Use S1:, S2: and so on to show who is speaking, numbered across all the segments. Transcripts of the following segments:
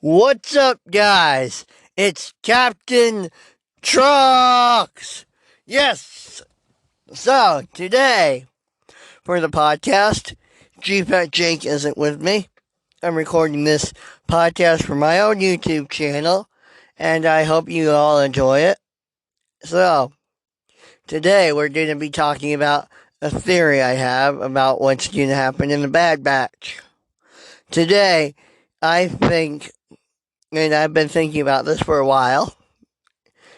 S1: What's up, guys? It's Captain Trucks! Yes! So, today, for the podcast, G-Fat Jake isn't with me. I'm recording this podcast for my own YouTube channel, and I hope you all enjoy it. So, today we're going to be talking about a theory I have about what's going to happen in the Bad Batch. Today, I think, and I've been thinking about this for a while,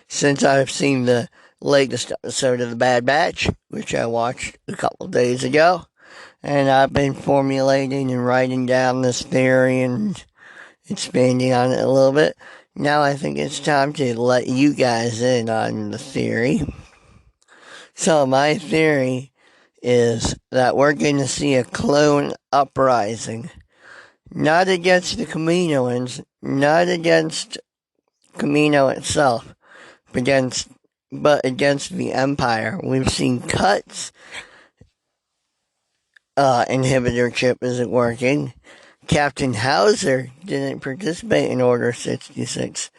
S1: since I've seen the latest episode of The Bad Batch, which I watched a couple days ago. And I've been formulating and writing down this theory and expanding on it a little bit. Now I think it's time to let you guys in on the theory. So my theory is that we're going to see a clone uprising. Not against the Kaminoans, not against Kamino itself, but against the Empire. We've seen cuts. Inhibitor chip isn't working. Captain Hauser didn't participate in Order 66.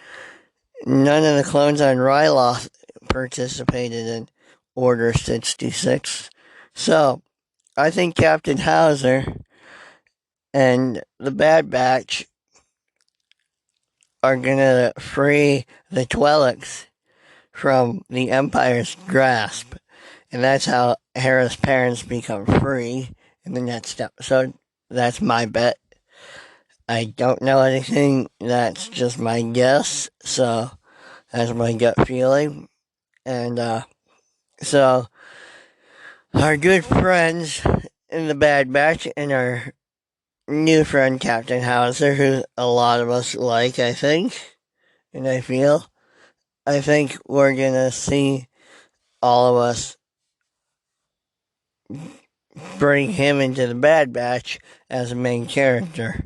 S1: None of the clones on Ryloth participated in Order 66. So, I think Captain Hauser and the Bad Batch are gonna free the Twi'leks from the Empire's grasp. And that's how Hera's parents become free in the next episode. That's my bet. I don't know anything. That's just my guess. So that's my gut feeling. And so our good friends in the Bad Batch and our new friend Captain Hauser, who a lot of us like, I think, and I think we're gonna see all of us bring him into the Bad Batch as a main character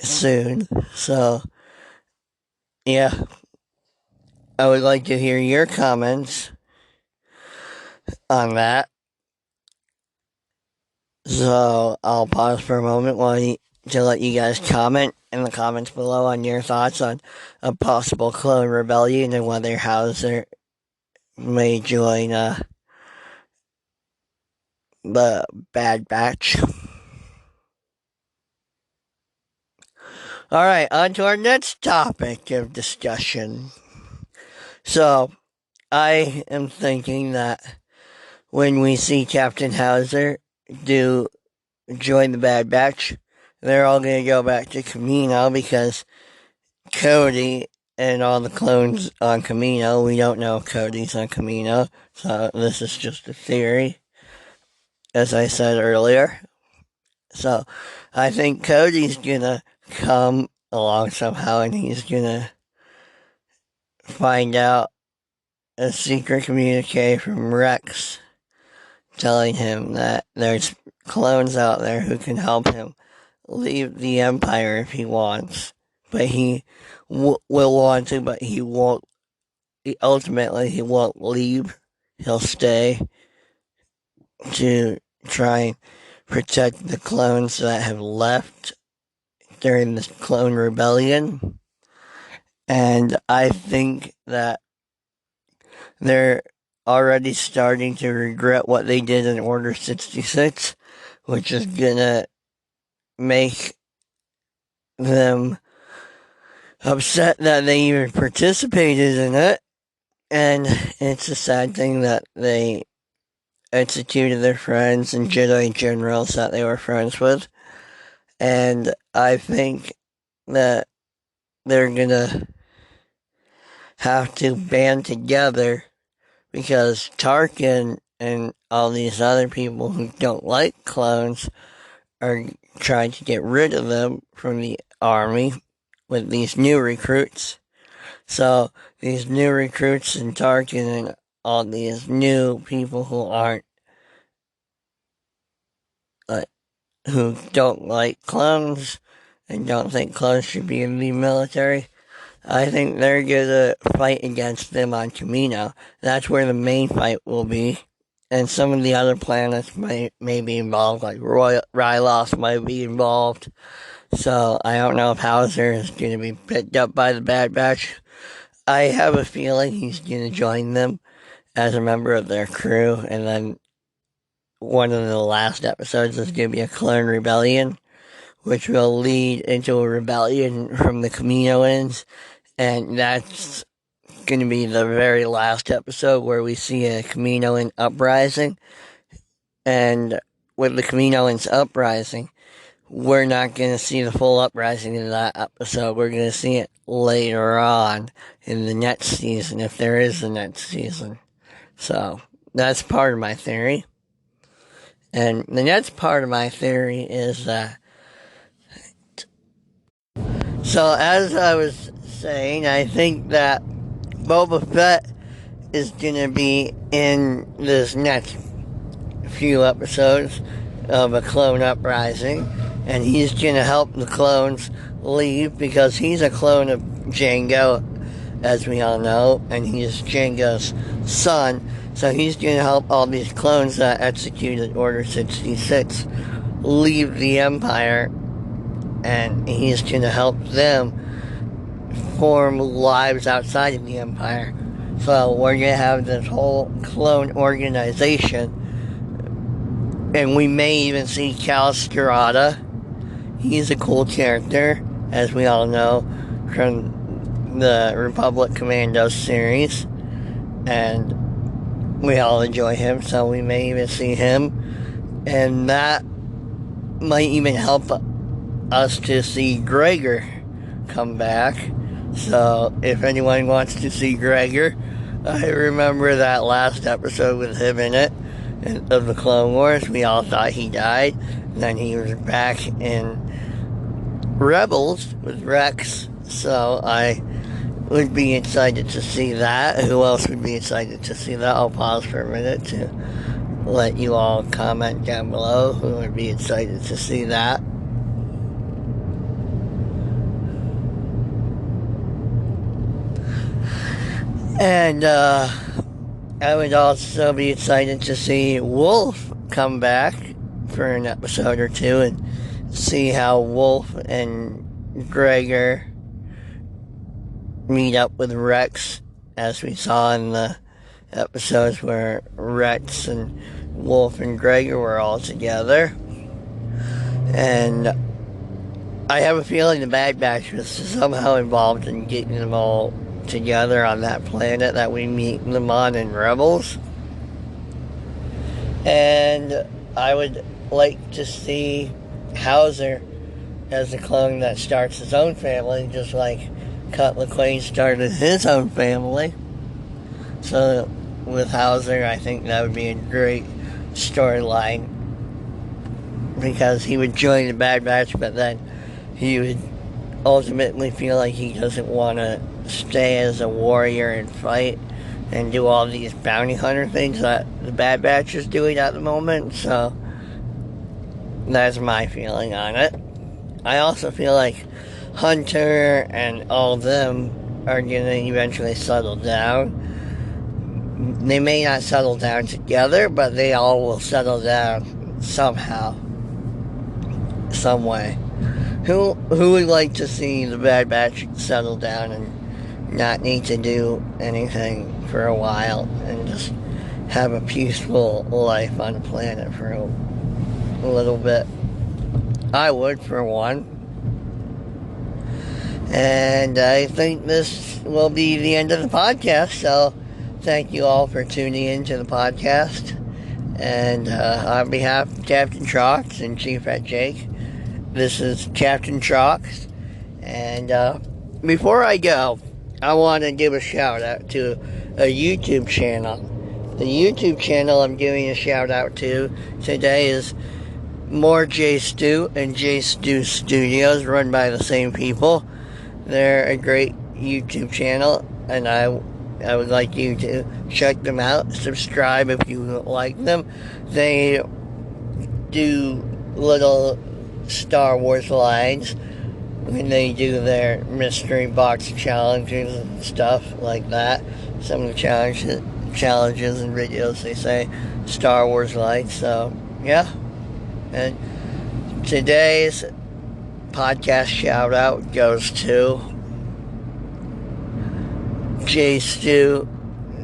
S1: soon. So, yeah, I would like to hear your comments on that. So, I'll pause for a moment to let you guys comment in the comments below on your thoughts on a possible clone rebellion and whether Hauser may join the Bad Batch. Alright, on to our next topic of discussion. So, I am thinking that when we see Captain Hauser join the Bad Batch, they're all going to go back to Kamino because Cody and all the clones on Kamino, we don't know if Cody's on Kamino, so this is just a theory, as I said earlier. So, I think Cody's going to come along somehow and he's going to find out a secret communique from Rex telling him that there's clones out there who can help him leave the Empire if he wants. But he will want to, but he won't. Ultimately, he won't leave. He'll stay to try and protect the clones that have left during the clone rebellion. And I think that they're already starting to regret what they did in Order 66, which is gonna make them upset that they even participated in it. And it's a sad thing that they executed their friends and Jedi generals that they were friends with. And I think that they're gonna have to band together because Tarkin and all these other people who don't like clones are trying to get rid of them from the army with these new recruits. So these new recruits and Tarkin and all these new people who don't like clones and don't think clones should be in the military, I think they're gonna fight against them on Kamino. That's where the main fight will be. And some of the other planets may be involved, like Ryloth might be involved. So I don't know if Hauser is going to be picked up by the Bad Batch. I have a feeling he's going to join them as a member of their crew, and then one of the last episodes is going to be a clone rebellion, which will lead into a rebellion from the Kaminoans, and that's going to be the very last episode where we see a Kaminoan uprising. And with the Kaminoans uprising, we're not going to see the full uprising in that episode. We're going to see it later on in the next season, if there is a next season. So that's part of my theory. And the next part of my theory is that. So as I was saying, I think that Boba Fett is going to be in this next few episodes of a clone uprising, and he's going to help the clones leave because he's a clone of Jango, as we all know, and he's Jango's son. So he's going to help all these clones that executed Order 66 leave the Empire, and he's going to help them form lives outside of the Empire. So we're going to have this whole clone organization, and we may even see Cal Skirata. He's a cool character, as we all know, from the Republic Commando series, and we all enjoy him, so we may even see him, and that might even help us to see Gregor come back. So if anyone wants to see Gregor, I remember that last episode with him in it of the Clone Wars. We all thought he died. And then he was back in Rebels with Rex. So I would be excited to see that. Who else would be excited to see that? I'll pause for a minute to let you all comment down below who would be excited to see that. And I would also be excited to see Wolf come back for an episode or two and see how Wolf and Gregor meet up with Rex, as we saw in the episodes where Rex and Wolf and Gregor were all together. And I have a feeling the Bad Batch was somehow involved in getting them all together on that planet that we meet them on in Rebels. And I would like to see Hauser as a clone that starts his own family, just like Cut LaQuaine started his own family. So with Hauser, I think that would be a great storyline, because he would join the Bad Batch, but then he would ultimately feel like he doesn't want to stay as a warrior and fight and do all these bounty hunter things that the Bad Batch is doing at the moment. So that's my feeling on it. I also feel like Hunter and all of them are going to eventually settle down. They may not settle down together, but they all will settle down somehow, some way. Who would like to see the Bad Batch settle down and not need to do anything for a while and just have a peaceful life on the planet for a little bit? I would, for one. And I think this will be the end of the podcast, so thank you all for tuning in to the podcast. And on behalf of Captain Trox and Chief Rat Jake, this is Captain Trox. And before I go, I want to give a shout out to a YouTube channel. The YouTube channel I'm giving a shout out to today is More J Stu and J Stu Studios, run by the same people. They're a great YouTube channel, and I would like you to check them out. Subscribe if you like them. They do little Star Wars lines when they do their mystery box challenges and stuff like that. Some of the challenges and videos, they say Star Wars like. So yeah, and today's podcast shout out goes to J Stu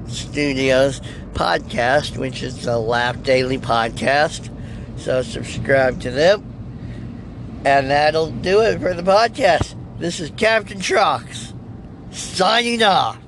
S1: Studios podcast, which is the Laugh Daily podcast. So subscribe to them. And that'll do it for the podcast. This is Captain Trox, signing off.